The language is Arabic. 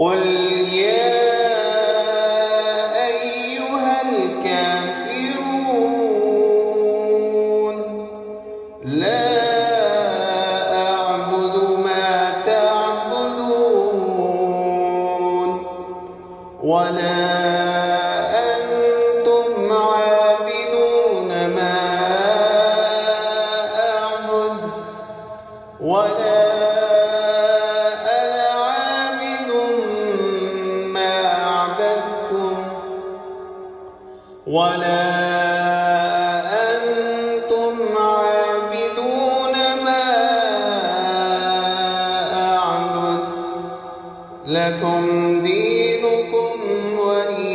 قل يا أيها الكافرون لا أعبد ما تعبدون ولا أنتم عابدون ما أعبد ولا أنا عابد ما عبدتم ولا أنتم عابدون ما أعبد لكم دينكم ولي